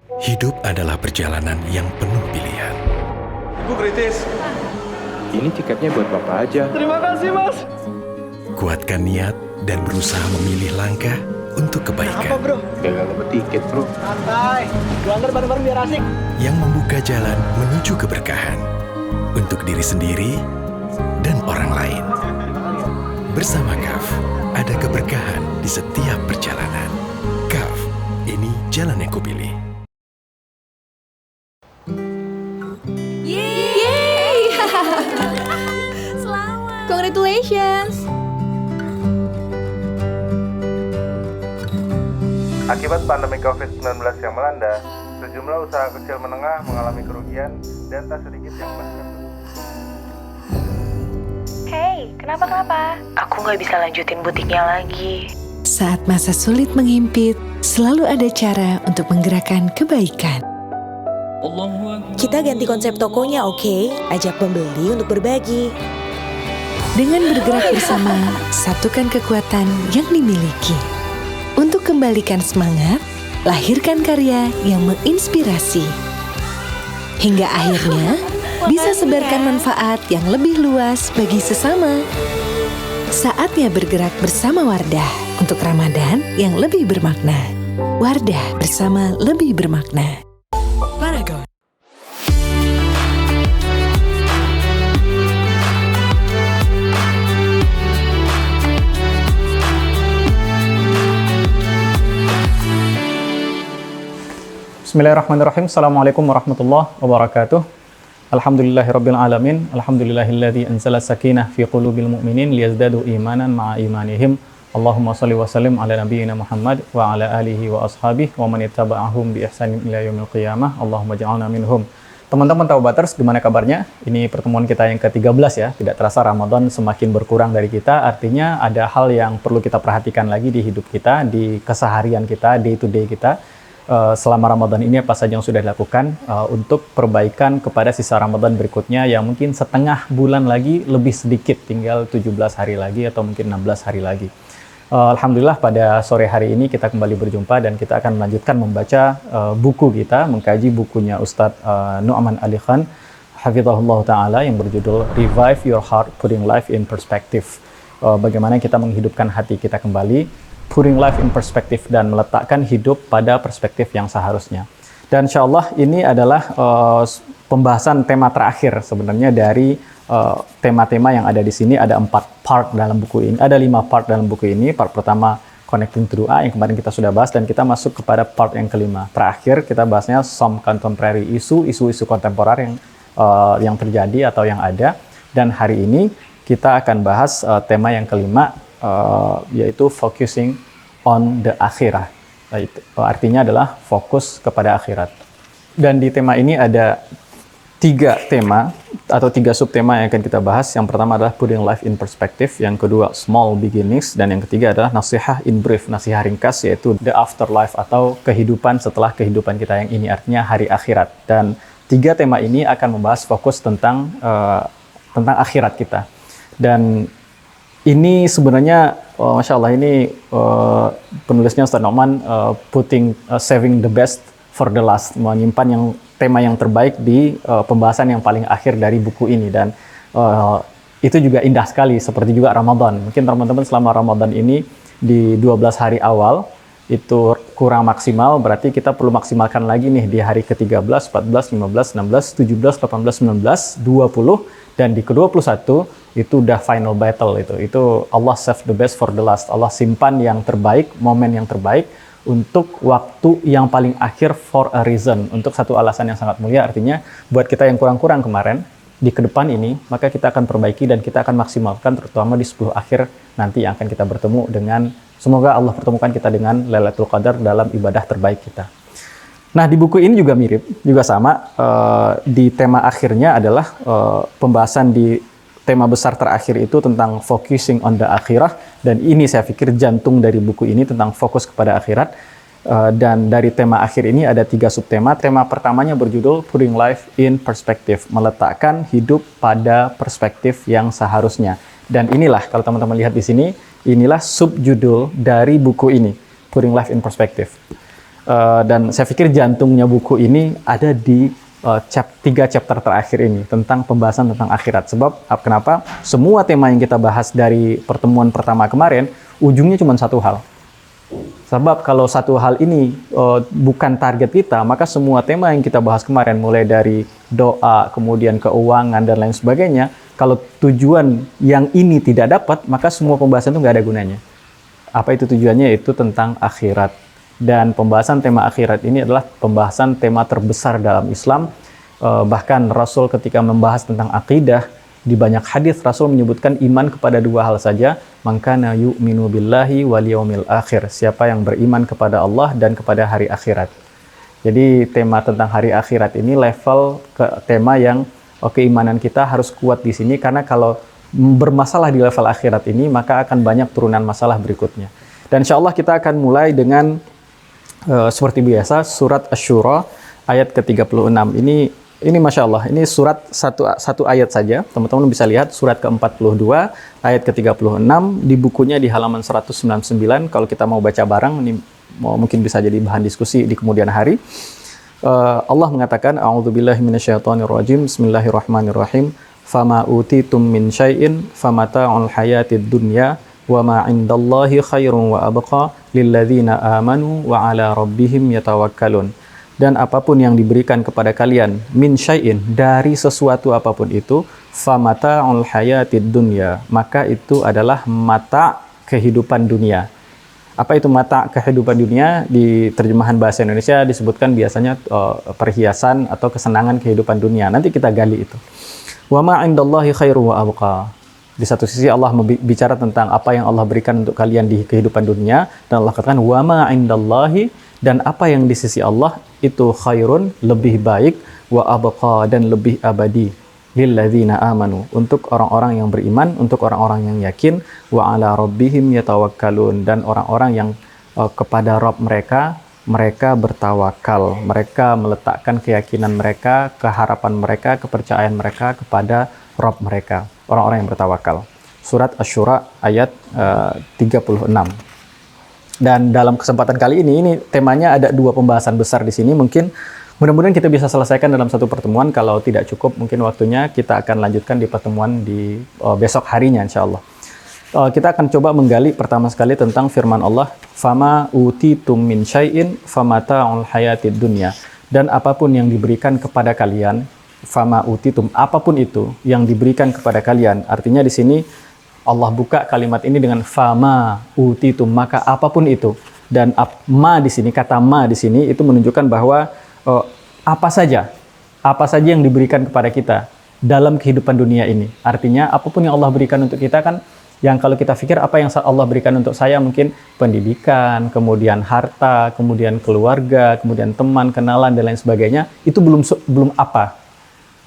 Hidup adalah perjalanan yang penuh pilihan. Ibu kritis. Ini tiketnya buat Bapak aja. Terima kasih, Mas. Kuatkan niat dan berusaha memilih langkah untuk kebaikan. Bro? Gagal dapet tiket, bro. Santai. Gelanggar bareng-bareng biar asik. Yang membuka jalan menuju keberkahan. Untuk diri sendiri dan orang lain. Bersama KAF, ada keberkahan di setiap perjalanan. KAF, ini jalan yang kupilih. Yeay! Selamat! Congratulations! Akibat pandemi COVID-19 yang melanda, sejumlah usaha kecil menengah mengalami kerugian dan tak sedikit yang bahkan. Hey, kenapa? Aku nggak bisa lanjutin butiknya lagi. Saat masa sulit menghimpit, selalu ada cara untuk menggerakkan kebaikan. Kita ganti konsep tokonya, oke? Ajak pembeli untuk berbagi. Dengan bergerak bersama, satukan kekuatan yang dimiliki. Untuk kembalikan semangat, lahirkan karya yang menginspirasi. Hingga akhirnya, bisa sebarkan manfaat yang lebih luas bagi sesama. Saatnya bergerak bersama Wardah untuk Ramadan yang lebih bermakna. Wardah bersama lebih bermakna. Paragon. Bismillahirrahmanirrahim. Assalamualaikum warahmatullahi wabarakatuh. Alhamdulillahirabbil alamin. Alhamdulillahilladzi anzala sakinah fi qulubil mu'minin liyazdadu imanan ma'a imanihim. Allahumma shalli wa sallim ala nabiyyina Muhammad wa ala alihi wa ashabihi wa man ittaba'ahum bi ihsanin ila yaumil qiyamah. Allahumma ja'alna minhum. Teman-teman Taubaters, gimana kabarnya? Ini pertemuan kita yang ke-13 ya. Tidak terasa Ramadan semakin berkurang dari kita. Artinya ada hal yang perlu kita perhatikan lagi di hidup kita, di keseharian kita, day to day kita. Selama Ramadan ini apa saja yang sudah dilakukan untuk perbaikan kepada sisa Ramadan berikutnya yang mungkin setengah bulan lagi lebih sedikit, tinggal 17 hari lagi atau mungkin 16 hari lagi. Alhamdulillah pada sore hari ini kita kembali berjumpa dan kita akan melanjutkan membaca buku kita, mengkaji bukunya Ustadz Nu'man Ali Khan hafizahullah ta'ala yang berjudul Revive Your Heart, Putting Life in Perspective. Bagaimana kita menghidupkan hati kita kembali, putting life in perspective, dan meletakkan hidup pada perspektif yang seharusnya. Dan insya Allah ini adalah pembahasan tema terakhir sebenarnya dari tema-tema yang ada di sini. Ada 4 part dalam buku ini, ada 5 part dalam buku ini. Part pertama Connecting to Doa yang kemarin kita sudah bahas, dan kita masuk kepada part yang kelima. Terakhir kita bahasnya some contemporary isu-isu kontemporer yang terjadi atau yang ada. Dan hari ini kita akan bahas tema yang kelima, yaitu focusing on the akhirah. Artinya adalah fokus kepada akhirat. Dan di tema ini ada 3 tema atau 3 subtema yang akan kita bahas. Yang pertama adalah putting life in perspective, yang kedua small beginnings, dan yang ketiga adalah nasihah in brief, nasihah ringkas, yaitu the afterlife atau kehidupan setelah kehidupan kita yang ini, artinya hari akhirat. Dan 3 tema ini akan membahas fokus tentang akhirat kita. Dan ini sebenarnya, Masya Allah, ini penulisnya Ustaz Nu'man saving the best for the last, menyimpan tema yang terbaik di pembahasan yang paling akhir dari buku ini. Dan itu juga indah sekali, seperti juga Ramadan. Mungkin teman-teman selama Ramadan ini di 12 hari awal itu kurang maksimal, berarti kita perlu maksimalkan lagi nih di hari ke-13, 14, 15, 16, 17, 18, 19, 20, dan di ke-21 itu udah final battle. Itu Allah save the best for the last. Allah simpan yang terbaik, momen yang terbaik untuk waktu yang paling akhir, for a reason, untuk satu alasan yang sangat mulia. Artinya buat kita yang kurang-kurang kemarin, di kedepan ini maka kita akan perbaiki dan kita akan maksimalkan, terutama di 10 akhir nanti yang akan kita bertemu dengan, semoga Allah pertemukan kita dengan Lailatul Qadar dalam ibadah terbaik kita. Nah, di buku ini juga mirip, juga sama. Di tema akhirnya adalah pembahasan di tema besar terakhir itu tentang focusing on the akhirah. Dan ini saya pikir jantung dari buku ini, tentang fokus kepada akhirat. Dan dari tema akhir ini ada 3 subtema. Tema pertamanya berjudul Putting Life in Perspective, meletakkan hidup pada perspektif yang seharusnya. Dan inilah, kalau teman-teman lihat di sini, inilah subjudul dari buku ini, Putting Life in Perspective. Dan saya pikir jantungnya buku ini ada di 3 chapter terakhir ini tentang pembahasan tentang akhirat. Sebab kenapa? Semua tema yang kita bahas dari pertemuan pertama kemarin ujungnya cuma satu hal. Sebab kalau satu hal ini bukan target kita, maka semua tema yang kita bahas kemarin, mulai dari doa, kemudian keuangan, dan lain sebagainya, kalau tujuan yang ini tidak dapat, maka semua pembahasan itu nggak ada gunanya. Apa itu tujuannya? Itu tentang akhirat. Dan pembahasan tema akhirat ini adalah pembahasan tema terbesar dalam Islam. Bahkan Rasul ketika membahas tentang akidah, di banyak hadis Rasul menyebutkan iman kepada 2 hal saja, mangkana yu'minu billahi wal yaumil akhir, siapa yang beriman kepada Allah dan kepada hari akhirat. Jadi tema tentang hari akhirat ini level ke tema yang keimanan kita harus kuat di sini, karena kalau bermasalah di level akhirat ini maka akan banyak turunan masalah berikutnya. Dan insya Allah kita akan mulai dengan seperti biasa surat Asy-Syura ayat ke-36. Ini Masya Allah, ini surat satu ayat saja. Teman-teman bisa lihat surat ke-42 ayat ke-36 di bukunya di halaman 199. Kalau kita mau baca bareng, ini mungkin bisa jadi bahan diskusi di kemudian hari. Allah mengatakan, A'udzubillahi minasyaitonirrajim, Bismillahirrahmanirrahim. Fama utitum min syai'in famata'ul hayatid dunya wa ma 'indallahi khairun wa abqa lilladzina amanu wa 'ala rabbihim yatawakkalun. Dan apapun yang diberikan kepada kalian min syai'in, dari sesuatu apapun itu, famata'ul hayatid dunya, maka itu adalah mata kehidupan dunia. Apa itu mata kehidupan dunia? Di terjemahan bahasa Indonesia disebutkan biasanya perhiasan atau kesenangan kehidupan dunia. Nanti kita gali itu. Wa ma 'indallahi khairu wa abqa. Di satu sisi Allah bicara tentang apa yang Allah berikan untuk kalian di kehidupan dunia, dan Allah katakan wa ma 'indallahi, dan apa yang di sisi Allah itu khairun, lebih baik, wa abqa, dan lebih abadi, lilladzina amanu, untuk orang-orang yang beriman, untuk orang-orang yang yakin, wa ala rabbihim yatawakkalun, dan orang-orang yang kepada Rabb mereka bertawakal, mereka meletakkan keyakinan mereka, keharapan mereka, kepercayaan mereka kepada Rabb mereka, orang-orang yang bertawakal. Surat Asy-Syura ayat 36. Dan dalam kesempatan kali ini temanya ada 2 pembahasan besar di sini. Mungkin mudah-mudahan kita bisa selesaikan dalam satu pertemuan. Kalau tidak cukup mungkin waktunya kita akan lanjutkan di pertemuan di besok harinya insya Allah. Kita akan coba menggali pertama sekali tentang firman Allah, fama utitum min syai'in famata'ul hayatid dunya. Dan apapun yang diberikan kepada kalian, fama utitum, apapun itu yang diberikan kepada kalian. Artinya di sini Allah buka kalimat ini dengan fama utitum, maka apapun itu. Dan ma di sini, kata ma di sini itu menunjukkan bahwa apa saja yang diberikan kepada kita dalam kehidupan dunia ini. Artinya apapun yang Allah berikan untuk kita kan, yang kalau kita pikir apa yang Allah berikan untuk saya, mungkin pendidikan, kemudian harta, kemudian keluarga, kemudian teman, kenalan, dan lain sebagainya, itu belum apa.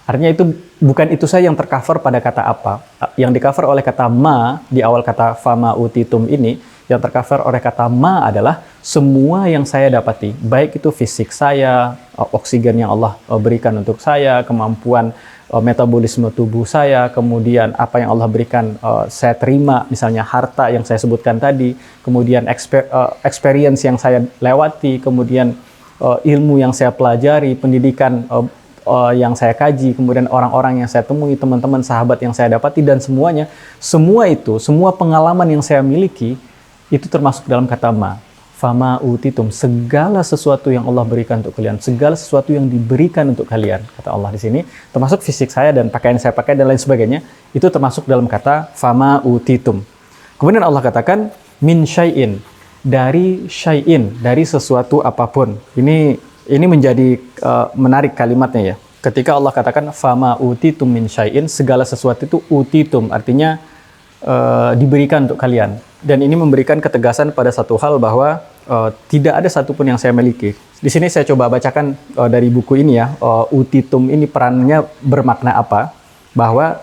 Artinya itu bukan itu saja yang tercover pada kata apa. Yang dicover oleh kata ma di awal kata fama utitum ini, yang tercover oleh kata ma adalah semua yang saya dapati, baik itu fisik saya, oksigen yang Allah berikan untuk saya, kemampuan metabolisme tubuh saya, kemudian apa yang Allah berikan saya terima, misalnya harta yang saya sebutkan tadi, kemudian experience yang saya lewati, kemudian ilmu yang saya pelajari, pendidikan yang saya kaji, kemudian orang-orang yang saya temui, teman-teman, sahabat yang saya dapati, dan semuanya, semua pengalaman yang saya miliki, itu termasuk dalam kata ma. Fama utitum, segala sesuatu yang Allah berikan untuk kalian, segala sesuatu yang diberikan untuk kalian, kata Allah di sini, termasuk fisik saya dan pakaian saya pakai dan lain sebagainya, itu termasuk dalam kata fama utitum. Kemudian Allah katakan min syai'in, dari syai'in, dari sesuatu apapun. Ini menjadi menarik kalimatnya ya. Ketika Allah katakan fama utitum min syai'in, segala sesuatu itu utitum, artinya diberikan untuk kalian. Dan ini memberikan ketegasan pada satu hal bahwa tidak ada satupun yang saya miliki. Di sini saya coba bacakan dari buku ini ya, utitum ini perannya bermakna apa? Bahwa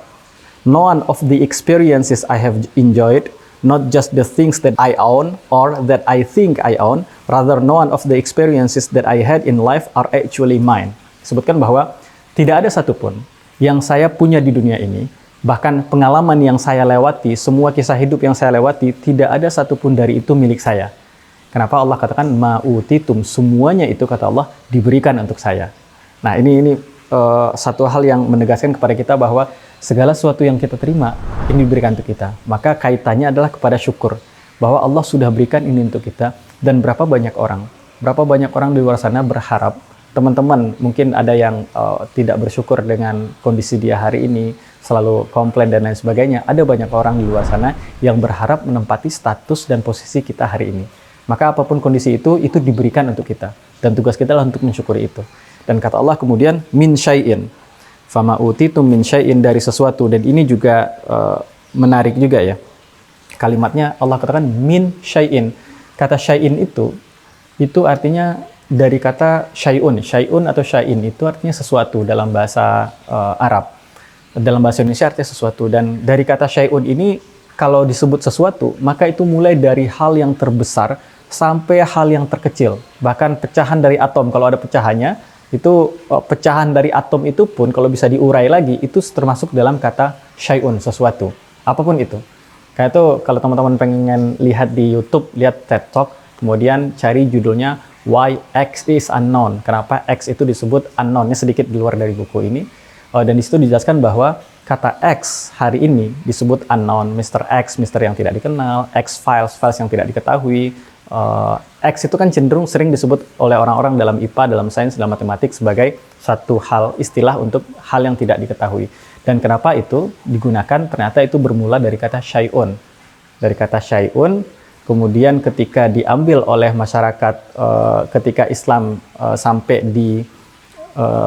none of the experiences I have enjoyed, not just the things that I own or that I think I own, rather none of the experiences that I had in life are actually mine. Sebutkan bahwa tidak ada satupun yang saya punya di dunia ini, bahkan pengalaman yang saya lewati, semua kisah hidup yang saya lewati, tidak ada satupun dari itu milik saya. Kenapa Allah katakan ma'utitum, semuanya itu kata Allah diberikan untuk saya. Nah, ini satu hal yang menegaskan kepada kita bahwa segala sesuatu yang kita terima ini diberikan untuk kita. Maka kaitannya adalah kepada syukur bahwa Allah sudah berikan ini untuk kita. Dan berapa banyak orang di luar sana berharap, teman-teman mungkin ada yang tidak bersyukur dengan kondisi dia hari ini, selalu komplain dan lain sebagainya. Ada banyak orang di luar sana yang berharap menempati status dan posisi kita hari ini. Maka apapun kondisi itu diberikan untuk kita. Dan tugas kita adalah untuk mensyukuri itu. Dan kata Allah kemudian, min syai'in. Fama utitum min syai'in, dari sesuatu. Dan ini juga menarik juga ya. Kalimatnya Allah katakan min syai'in. Kata syai'in itu artinya dari kata syai'un. Syai'un atau syai'in itu artinya sesuatu dalam bahasa Arab. Dalam bahasa Indonesia artinya sesuatu. Dan dari kata syai'un ini, kalau disebut sesuatu, maka itu mulai dari hal yang terbesar sampai hal yang terkecil. Bahkan pecahan dari atom, kalau ada pecahannya, itu pecahan dari atom itu pun kalau bisa diurai lagi, itu termasuk dalam kata syai'un, sesuatu. Apapun itu. Kayak itu kalau teman-teman pengen lihat di YouTube, lihat TED Talk, kemudian cari judulnya Why X is Unknown. Kenapa X itu disebut unknown-nya sedikit di luar dari buku ini. Dan di situ dijelaskan bahwa kata X hari ini disebut unknown, Mr. X, Mr. yang tidak dikenal, X files, files yang tidak diketahui. X itu kan cenderung sering disebut oleh orang-orang dalam IPA, dalam sains, dalam matematik sebagai satu hal istilah untuk hal yang tidak diketahui. Dan kenapa itu digunakan? Ternyata itu bermula dari kata syai'un. Dari kata syai'un, kemudian ketika diambil oleh masyarakat ketika Islam sampai di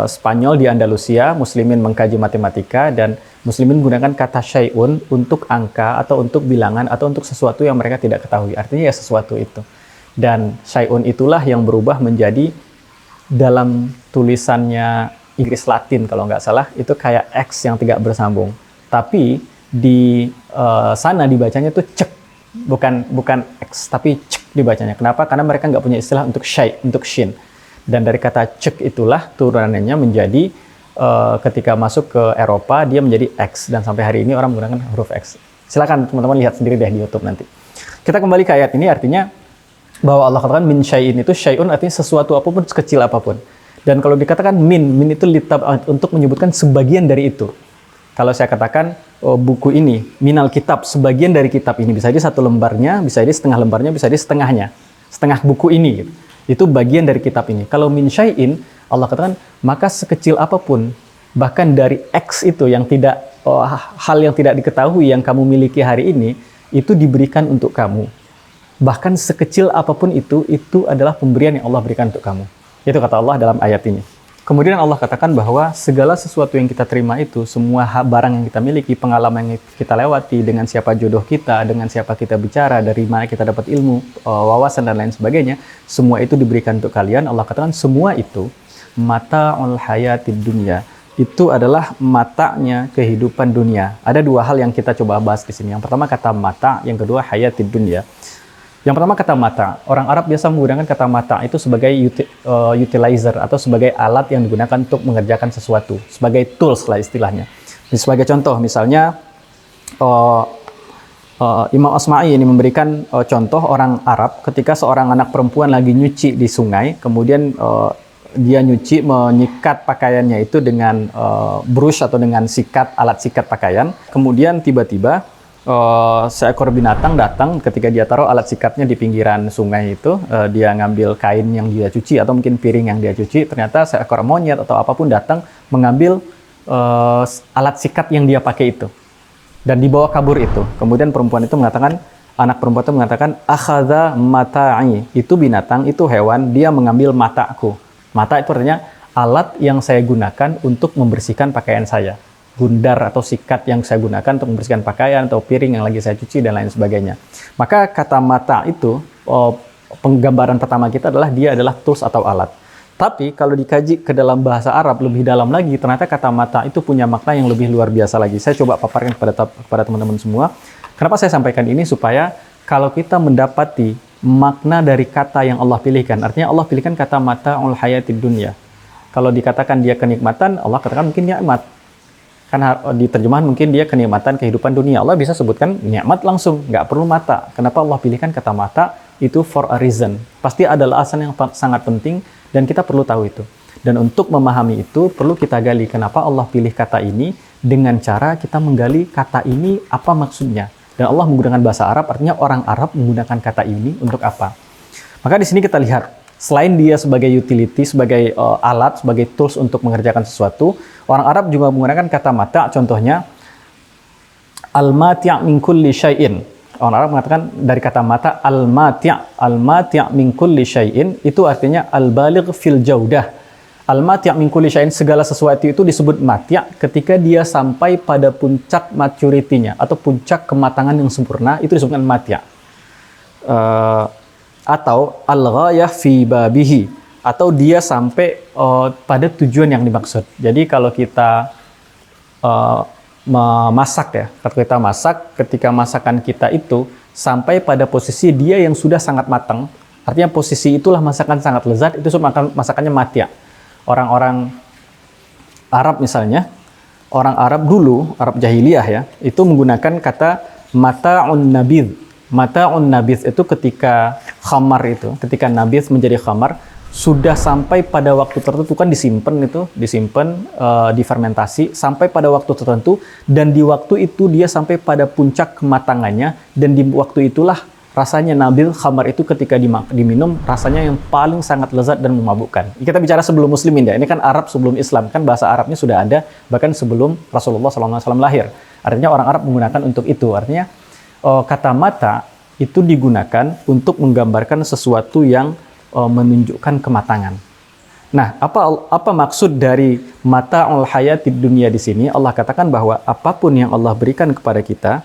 Spanyol, di Andalusia, muslimin mengkaji matematika dan muslimin menggunakan kata syai'un untuk angka atau untuk bilangan atau untuk sesuatu yang mereka tidak ketahui. Artinya ya sesuatu itu. Dan syai'un itulah yang berubah menjadi dalam tulisannya Inggris Latin kalau nggak salah, itu kayak X yang tidak bersambung. Tapi di sana dibacanya tuh cek, bukan X, tapi cek dibacanya. Kenapa? Karena mereka nggak punya istilah untuk syai', untuk shin. Dan dari kata cek itulah turunannya menjadi ketika masuk ke Eropa dia menjadi X, dan sampai hari ini orang menggunakan huruf X. Silakan teman-teman lihat sendiri deh di YouTube nanti. Kita kembali ke ayat ini, artinya bahwa Allah katakan min syai'in, itu syai'un artinya sesuatu apapun, sekecil apapun. Dan kalau dikatakan min itu untuk menyebutkan sebagian dari itu. Kalau saya katakan buku ini minal kitab, sebagian dari kitab ini, bisa jadi satu lembarnya, bisa jadi setengah lembarnya, bisa jadi setengahnya, setengah buku ini gitu. Itu bagian dari kitab ini. Kalau min syai'in, Allah katakan maka sekecil apapun, bahkan dari X itu yang tidak hal yang tidak diketahui yang kamu miliki hari ini, itu diberikan untuk kamu. Bahkan sekecil apapun itu adalah pemberian yang Allah berikan untuk kamu. Itu kata Allah dalam ayat ini. Kemudian Allah katakan bahwa segala sesuatu yang kita terima itu, semua barang yang kita miliki, pengalaman yang kita lewati, dengan siapa jodoh kita, dengan siapa kita bicara, dari mana kita dapat ilmu, wawasan dan lain sebagainya, semua itu diberikan untuk kalian. Allah katakan semua itu mata'ul hayatid dunya. Itu adalah matanya kehidupan dunia. Ada dua hal yang kita coba bahas di sini. Yang pertama kata mata, yang kedua hayatid dunya. Yang pertama kata mata. Orang Arab biasa menggunakan kata mata itu sebagai utilizer atau sebagai alat yang digunakan untuk mengerjakan sesuatu, sebagai tools lah istilahnya. Sebagai contoh misalnya Imam Asma'i ini memberikan contoh orang Arab ketika seorang anak perempuan lagi nyuci di sungai, kemudian dia nyuci menyikat pakaiannya itu dengan brush atau dengan sikat, alat sikat pakaian. Kemudian tiba-tiba seekor binatang datang ketika dia taruh alat sikatnya di pinggiran sungai itu, dia ngambil kain yang dia cuci atau mungkin piring yang dia cuci, ternyata seekor monyet atau apapun datang mengambil alat sikat yang dia pakai itu dan dibawa kabur itu. Kemudian perempuan itu mengatakan, anak perempuan itu mengatakan, akhadha mata'i, itu binatang, itu hewan, dia mengambil mataku. Mata itu artinya alat yang saya gunakan untuk membersihkan pakaian saya. Gundar atau sikat yang saya gunakan untuk membersihkan pakaian atau piring yang lagi saya cuci dan lain sebagainya. Maka kata mata itu, penggambaran pertama kita adalah dia adalah tools atau alat. Tapi kalau dikaji ke dalam bahasa Arab lebih dalam lagi, ternyata kata mata itu punya makna yang lebih luar biasa lagi. Saya coba paparkan kepada teman-teman semua. Kenapa saya sampaikan ini? Supaya kalau kita mendapati makna dari kata yang Allah pilihkan, artinya Allah pilihkan kata mata'ul hayatid dunya. Kalau dikatakan dia kenikmatan, Allah katakan mungkin nikmat. Karena di terjemahan mungkin dia kenikmatan kehidupan dunia. Allah bisa sebutkan nikmat langsung, nggak perlu mata. Kenapa Allah pilihkan kata mata? itu for a reason. Pasti ada alasan yang sangat penting dan kita perlu tahu itu. Dan untuk memahami itu perlu kita gali kenapa Allah pilih kata ini dengan cara kita menggali kata ini apa maksudnya. Dan Allah menggunakan bahasa Arab, artinya orang Arab menggunakan kata ini untuk apa. Maka di sini kita lihat, selain dia sebagai utility, sebagai alat, sebagai tools untuk mengerjakan sesuatu, orang Arab juga menggunakan kata mata, contohnya al-mati' min kulli syai'in. Orang Arab mengatakan dari kata mata al-mati' min kulli syai'in itu artinya al-baligh fil jaudah. Al-mati' min kulli syai'in, segala sesuatu itu disebut mati' ketika dia sampai pada puncak maturity-nya atau puncak kematangan yang sempurna, itu disebutkan mati'. Atau al-ghayah fi babihi, atau dia sampai pada tujuan yang dimaksud. Jadi kalau kita memasak ya, ketika kita masak, ketika masakan kita itu sampai pada posisi dia yang sudah sangat matang, artinya posisi itulah masakan sangat lezat, itu masakannya mati'. Orang-orang Arab misalnya, orang Arab dulu, Arab jahiliyah ya, itu menggunakan kata mata'un nabidh. Mata'un nabidh itu ketika khamar itu, ketika nabidh menjadi khamar, sudah sampai pada waktu tertentu kan disimpan, difermentasi sampai pada waktu tertentu, dan di waktu itu dia sampai pada puncak kematangannya, dan di waktu itulah rasanya nabil khamar itu ketika diminum rasanya yang paling sangat lezat dan memabukkan. Kita bicara sebelum muslimin ya, ini kan Arab sebelum Islam, kan bahasa Arabnya sudah ada bahkan sebelum Rasulullah SAW lahir. Artinya orang Arab menggunakan untuk itu. Artinya kata mata itu digunakan untuk menggambarkan sesuatu yang menunjukkan kematangan. Nah, apa maksud dari mata'ul hayatid dunia di sini? Allah katakan bahwa apapun yang Allah berikan kepada kita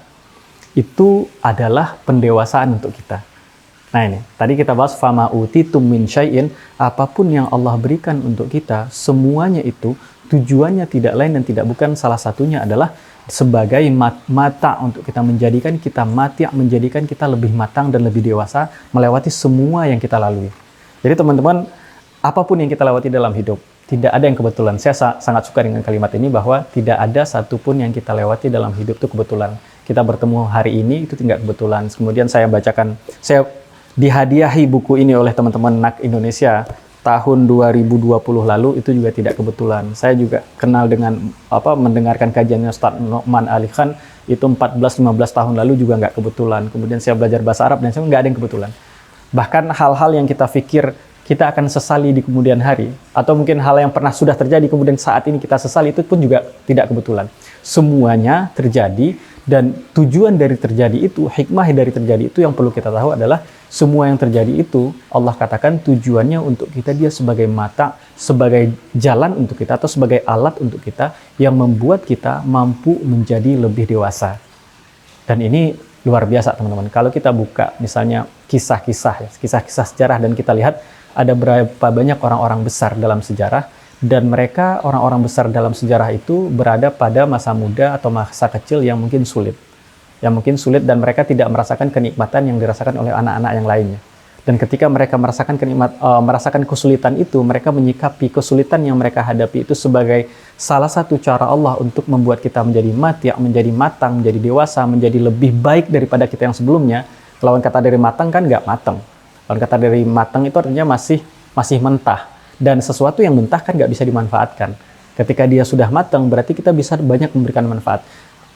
itu adalah pendewasaan untuk kita. Nah ini, tadi kita bahas fama utitum min syai'in, apapun yang Allah berikan untuk kita, semuanya itu tujuannya tidak lain dan tidak bukan salah satunya adalah sebagai mata untuk kita menjadikan kita mati, menjadikan kita lebih matang dan lebih dewasa melewati semua yang kita lalui. Jadi teman-teman, apapun yang kita lewati dalam hidup, tidak ada yang kebetulan. Saya sangat suka dengan kalimat ini bahwa tidak ada satupun yang kita lewati dalam hidup itu kebetulan. Kita bertemu hari ini itu tidak kebetulan. Kemudian saya dihadiahi buku ini oleh teman-teman NAK Indonesia tahun 2020 lalu, itu juga tidak kebetulan. Saya juga kenal dengan mendengarkan kajiannya Ustaz Nu'man Ali Khan itu 14-15 tahun lalu juga nggak kebetulan. Kemudian saya belajar bahasa Arab dan saya nggak ada yang kebetulan. Bahkan hal-hal yang kita pikir kita akan sesali di kemudian hari, atau mungkin hal yang pernah sudah terjadi kemudian saat ini kita sesali, itu pun juga tidak kebetulan. Semuanya terjadi, dan tujuan dari terjadi itu, hikmah dari terjadi itu yang perlu kita tahu adalah semua yang terjadi itu Allah katakan tujuannya untuk kita, dia sebagai mata, sebagai jalan untuk kita, atau sebagai alat untuk kita yang membuat kita mampu menjadi lebih dewasa. Dan ini luar biasa teman-teman. Kalau kita buka misalnya kisah-kisah sejarah, dan kita lihat ada berapa banyak orang-orang besar dalam sejarah, dan mereka orang-orang besar dalam sejarah itu berada pada masa muda atau masa kecil yang mungkin sulit, dan mereka tidak merasakan kenikmatan yang dirasakan oleh anak-anak yang lainnya. Dan ketika mereka merasakan kesulitan itu, mereka menyikapi kesulitan yang mereka hadapi itu sebagai salah satu cara Allah untuk membuat kita menjadi mati, menjadi matang, menjadi dewasa, menjadi lebih baik daripada kita yang sebelumnya. Lawan kata dari matang kan nggak matang. Lawan kata dari matang itu artinya masih mentah. Dan sesuatu yang mentah kan nggak bisa dimanfaatkan. Ketika dia sudah matang, berarti kita bisa banyak memberikan manfaat.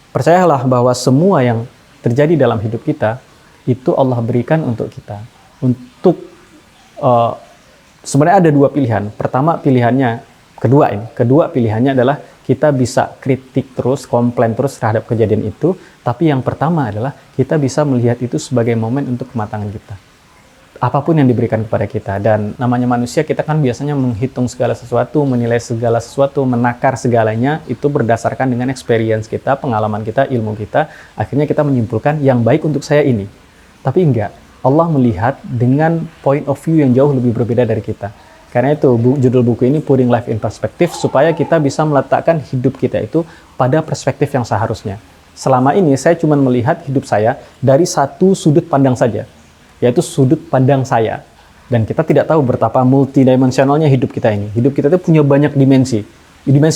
Percayalah bahwa semua yang terjadi dalam hidup kita, itu Allah berikan untuk kita. Sebenarnya ada dua pilihan. Kedua pilihannya adalah kita bisa kritik terus, komplain terus terhadap kejadian itu. Tapi yang pertama adalah kita bisa melihat itu sebagai momen untuk kematangan kita. Apapun yang diberikan kepada kita, dan namanya manusia, kita kan biasanya menghitung segala sesuatu, menilai segala sesuatu, menakar segalanya itu berdasarkan dengan experience kita, pengalaman kita, ilmu kita. Akhirnya kita menyimpulkan yang baik untuk saya ini. Tapi enggak, Allah melihat dengan point of view yang jauh lebih berbeda dari kita. Karena itu judul buku ini Putting Life in Perspective, supaya kita bisa meletakkan hidup kita itu pada perspektif yang seharusnya. Selama ini saya cuma melihat hidup saya dari satu sudut pandang saja, yaitu sudut pandang saya. Dan kita tidak tahu betapa multidimensionalnya hidup kita ini. Hidup kita itu punya banyak dimensi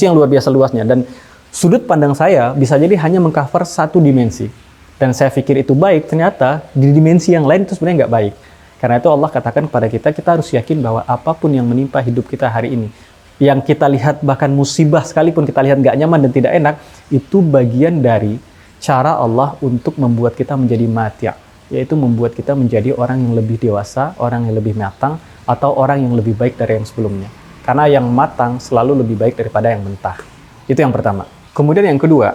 yang luar biasa luasnya. Dan sudut pandang saya bisa jadi hanya mengcover satu dimensi. Dan saya pikir itu baik, ternyata di dimensi yang lain itu sebenarnya nggak baik. Karena itu Allah katakan kepada kita, kita harus yakin bahwa apapun yang menimpa hidup kita hari ini, yang kita lihat bahkan musibah sekalipun kita lihat nggak nyaman dan tidak enak, itu bagian dari cara Allah untuk membuat kita menjadi mati', yaitu membuat kita menjadi orang yang lebih dewasa, orang yang lebih matang, atau orang yang lebih baik dari yang sebelumnya. Karena yang matang selalu lebih baik daripada yang mentah. Itu yang pertama. Kemudian yang kedua,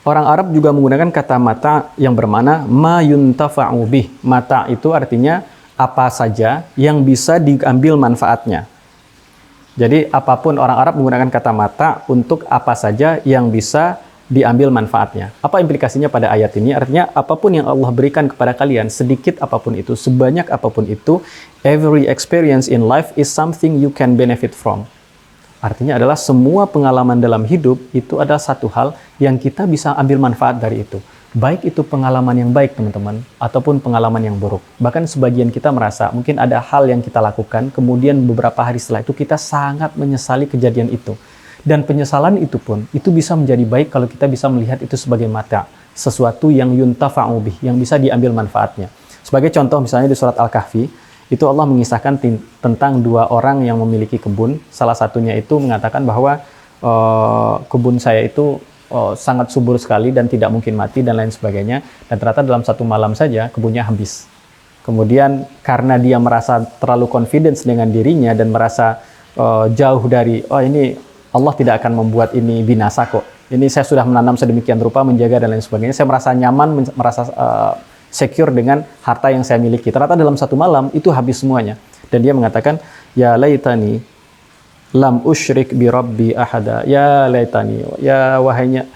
orang Arab juga menggunakan kata mata yang bermakna ma yuntafa'u bih. Mata itu artinya apa saja yang bisa diambil manfaatnya. Jadi apapun, orang Arab menggunakan kata mata untuk apa saja yang bisa diambil manfaatnya. Apa implikasinya pada ayat ini? Artinya apapun yang Allah berikan kepada kalian, sedikit apapun itu, sebanyak apapun itu, every experience in life is something you can benefit from. Artinya adalah semua pengalaman dalam hidup itu adalah satu hal yang kita bisa ambil manfaat dari itu. Baik itu pengalaman yang baik, teman-teman, ataupun pengalaman yang buruk. Bahkan sebagian kita merasa mungkin ada hal yang kita lakukan, kemudian beberapa hari setelah itu kita sangat menyesali kejadian itu. Dan penyesalan itu pun, itu bisa menjadi baik kalau kita bisa melihat itu sebagai mata. Sesuatu yang yuntafa'u bih, yang bisa diambil manfaatnya. Sebagai contoh misalnya di surat Al-Kahfi, itu Allah mengisahkan tentang dua orang yang memiliki kebun. Salah satunya itu mengatakan bahwa kebun saya itu sangat subur sekali dan tidak mungkin mati dan lain sebagainya. Dan ternyata dalam satu malam saja kebunnya habis. Kemudian karena dia merasa terlalu confidence dengan dirinya dan merasa jauh dari, ini Allah tidak akan membuat ini binasa kok. Ini saya sudah menanam sedemikian rupa, menjaga dan lain sebagainya. Saya merasa nyaman, merasa secure dengan harta yang saya miliki. Ternyata dalam satu malam itu habis semuanya. Dan dia mengatakan, ya laitani lam usyrik bi rabbi ahada. Ya laitani, ya wahainya,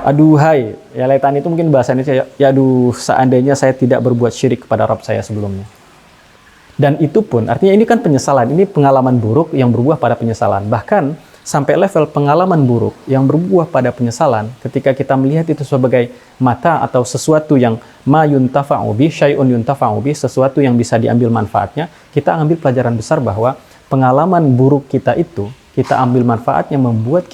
aduhai. Ya laitani itu mungkin bahasa Indonesia, ya aduh seandainya saya tidak berbuat syirik kepada Rabb saya sebelumnya. Dan itu pun artinya ini kan penyesalan, ini pengalaman buruk yang berbuah pada penyesalan. Bahkan sampai level pengalaman buruk yang berbuah pada penyesalan, ketika kita melihat itu sebagai mata atau sesuatu yang ma yuntafa'u bih, syai'un yuntafa'u bih, sesuatu yang bisa diambil manfaatnya, kita ambil pelajaran besar bahwa pengalaman buruk kita itu, kita ambil manfaatnya, membuat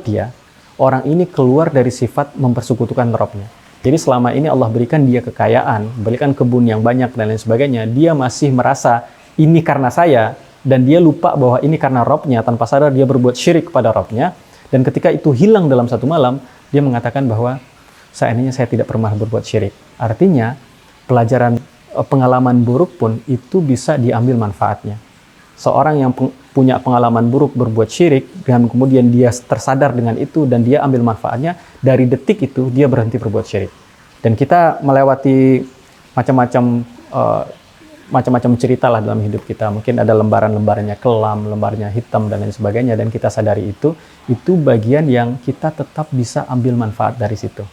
dia, orang ini keluar dari sifat mempersekutukan Rabb-nya. Jadi selama ini Allah berikan dia kekayaan, berikan kebun yang banyak dan lain sebagainya, dia masih merasa ini karena saya, dan dia lupa bahwa ini karena Rabb-nya, tanpa sadar dia berbuat syirik kepada Rabb-nya, dan ketika itu hilang dalam satu malam, dia mengatakan bahwa seandainya saya tidak pernah berbuat syirik. Artinya, pelajaran pengalaman buruk pun itu bisa diambil manfaatnya. Seorang yang punya pengalaman buruk berbuat syirik, dan kemudian dia tersadar dengan itu, dan dia ambil manfaatnya, dari detik itu dia berhenti berbuat syirik. Dan kita melewati macam-macam cerita lah dalam hidup kita. Mungkin ada lembaran-lembarannya kelam, lembarnya hitam dan lain sebagainya, dan kita sadari itu bagian yang kita tetap bisa ambil manfaat dari situ.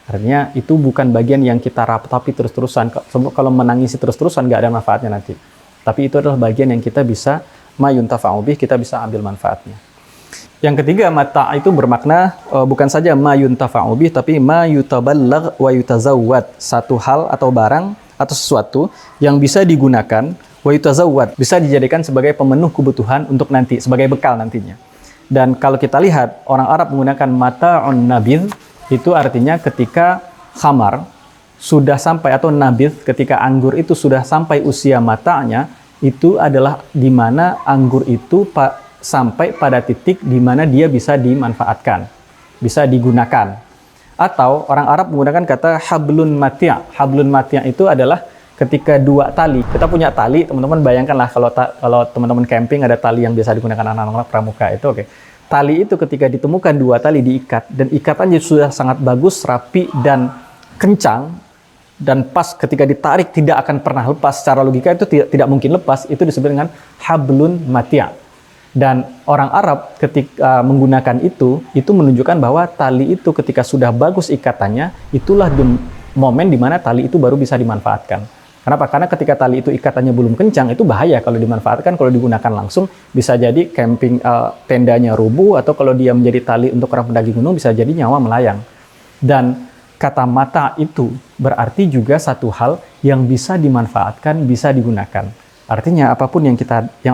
Artinya itu bukan bagian yang kita ratapi terus-terusan. Kalau menangisi terus-terusan nggak ada manfaatnya nanti. Tapi itu adalah bagian yang kita bisa ma yuntafa'u bih, kita bisa ambil manfaatnya. Yang ketiga, mata itu bermakna bukan saja ma yuntafa'u bih, tapi ma yutaballag wa yutazawwad, satu hal atau barang atau sesuatu yang bisa digunakan, wa yutazawwad, bisa dijadikan sebagai pemenuh kebutuhan untuk nanti, sebagai bekal nantinya. Dan kalau kita lihat, orang Arab menggunakan mata'un nabidh, itu artinya ketika khamar sudah sampai, atau nabidh, ketika anggur itu sudah sampai usia matanya, itu adalah di mana anggur itu sampai pada titik di mana dia bisa dimanfaatkan, bisa digunakan. Atau orang Arab menggunakan kata hablun mati'. Hablun mati' itu adalah ketika dua tali. Kita punya tali, teman-teman bayangkanlah kalau teman-teman camping ada tali yang biasa digunakan anak-anak pramuka itu, oke. Tali itu ketika ditemukan dua tali diikat, dan ikatannya sudah sangat bagus, rapi dan kencang, dan pas ketika ditarik tidak akan pernah lepas. Secara logika itu tidak mungkin lepas. Itu disebut dengan hablun mati'. Dan orang Arab ketika menggunakan itu menunjukkan bahwa tali itu ketika sudah bagus ikatannya, itulah momen di mana tali itu baru bisa dimanfaatkan. Kenapa? Karena ketika tali itu ikatannya belum kencang, itu bahaya kalau dimanfaatkan. Kalau digunakan langsung bisa jadi camping, tendanya rubuh, atau kalau dia menjadi tali untuk orang pendaki gunung bisa jadi nyawa melayang. Dan kata mata itu berarti juga satu hal yang bisa dimanfaatkan, bisa digunakan. Artinya apapun yang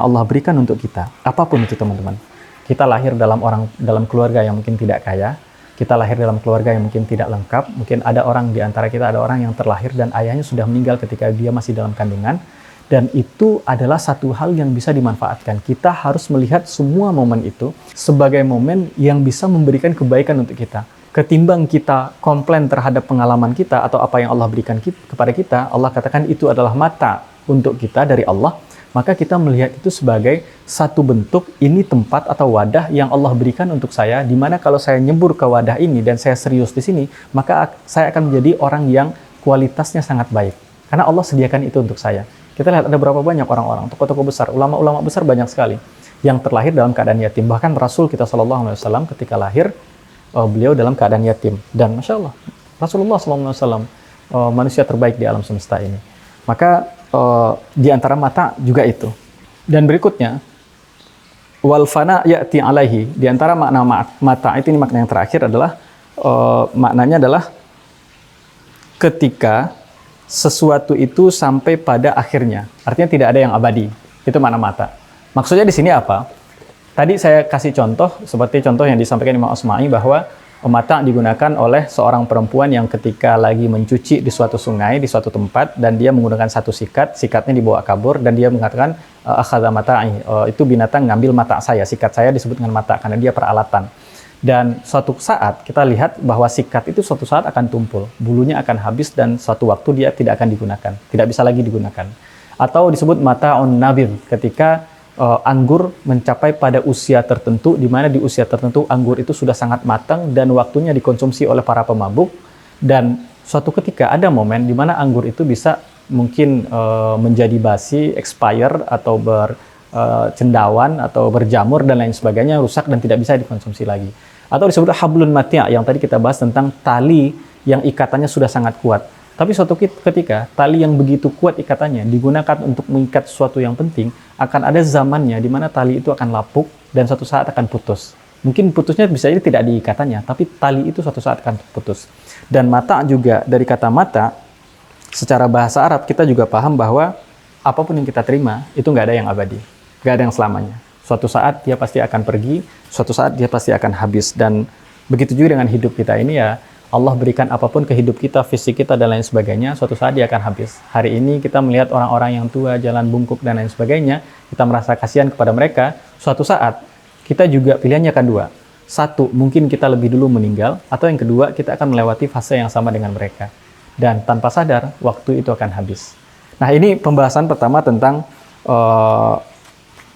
Allah berikan untuk kita, apapun itu teman-teman. Kita lahir dalam keluarga yang mungkin tidak kaya, kita lahir dalam keluarga yang mungkin tidak lengkap. Mungkin ada orang di antara kita, ada orang yang terlahir dan ayahnya sudah meninggal ketika dia masih dalam kandungan. Dan itu adalah satu hal yang bisa dimanfaatkan. Kita harus melihat semua momen itu sebagai momen yang bisa memberikan kebaikan untuk kita. Ketimbang kita komplain terhadap pengalaman kita atau apa yang Allah berikan kepada kita, Allah katakan itu adalah mata untuk kita dari Allah. Maka kita melihat itu sebagai satu bentuk, ini tempat atau wadah yang Allah berikan untuk saya, di mana kalau saya nyebur ke wadah ini dan saya serius di sini, maka saya akan menjadi orang yang kualitasnya sangat baik. Karena Allah sediakan itu untuk saya. Kita lihat ada berapa banyak orang-orang, tokoh-tokoh besar, ulama-ulama besar banyak sekali, yang terlahir dalam keadaan yatim. Bahkan Rasul kita SAW ketika lahir, beliau dalam keadaan yatim. Dan Masya Allah, Rasulullah SAW manusia terbaik di alam semesta ini. Maka di antara mata juga itu. Dan berikutnya, wal fana ya'ti alaihi. Di antara makna mata itu, ini makna yang terakhir adalah maknanya adalah ketika sesuatu itu sampai pada akhirnya. Artinya tidak ada yang abadi. Itu makna mata. Maksudnya di sini apa? Tadi saya kasih contoh, seperti contoh yang disampaikan Imam Asma'i bahwa mata digunakan oleh seorang perempuan yang ketika lagi mencuci di suatu sungai, di suatu tempat, dan dia menggunakan satu sikat, sikatnya dibawa kabur, dan dia mengatakan, akhadha mata'i, itu binatang ngambil mata saya, sikat saya disebut dengan mata, karena dia peralatan. Dan suatu saat kita lihat bahwa sikat itu suatu saat akan tumpul, bulunya akan habis, dan suatu waktu dia tidak akan digunakan, tidak bisa lagi digunakan. Atau disebut mata'un nabir, ketika anggur mencapai pada usia tertentu, di mana di usia tertentu anggur itu sudah sangat matang dan waktunya dikonsumsi oleh para pemabuk. Dan suatu ketika ada momen di mana anggur itu bisa mungkin menjadi basi, expire, atau bercendawan, atau berjamur, dan lain sebagainya, rusak dan tidak bisa dikonsumsi lagi. Atau disebut hablun mati' yang tadi kita bahas tentang tali yang ikatannya sudah sangat kuat. Tapi suatu ketika, tali yang begitu kuat ikatannya digunakan untuk mengikat sesuatu yang penting, akan ada zamannya di mana tali itu akan lapuk dan suatu saat akan putus. Mungkin putusnya bisa jadi tidak di ikatannya, tapi tali itu suatu saat akan putus. Dan mata juga, dari kata mata, secara bahasa Arab kita juga paham bahwa apapun yang kita terima, itu nggak ada yang abadi. Nggak ada yang selamanya. Suatu saat dia pasti akan pergi, suatu saat dia pasti akan habis. Dan begitu juga dengan hidup kita ini ya, Allah berikan apapun ke hidup kita, fisik kita, dan lain sebagainya, suatu saat dia akan habis. Hari ini kita melihat orang-orang yang tua, jalan bungkuk, dan lain sebagainya, kita merasa kasihan kepada mereka, suatu saat kita juga pilihannya akan dua. Satu, mungkin kita lebih dulu meninggal, atau yang kedua, kita akan melewati fase yang sama dengan mereka. Dan tanpa sadar, waktu itu akan habis. Nah, ini pembahasan pertama tentang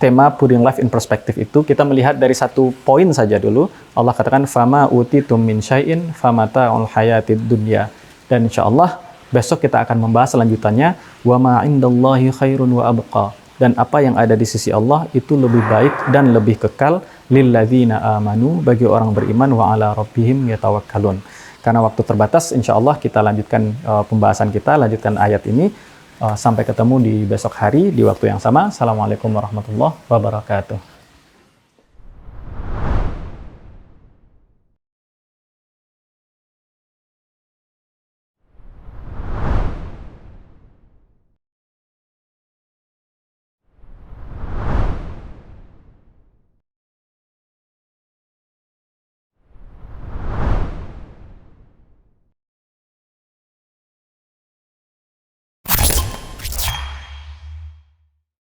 tema putting life in perspective itu. Kita melihat dari satu poin saja dulu. Allah katakan fama utitum min syai'in famata'ul hayatid dunya. Dan insyaallah besok kita akan membahas selanjutannya wa ma 'indallahi khairun wa abqa. Dan apa yang ada di sisi Allah itu lebih baik dan lebih kekal lilladzina amanu, bagi orang beriman, wa ala rabbihim yatawakkalun. Karena waktu terbatas, insyaallah kita lanjutkan pembahasan kita, lanjutkan ayat ini. Sampai ketemu di besok hari di waktu yang sama. Assalamualaikum warahmatullahi wabarakatuh.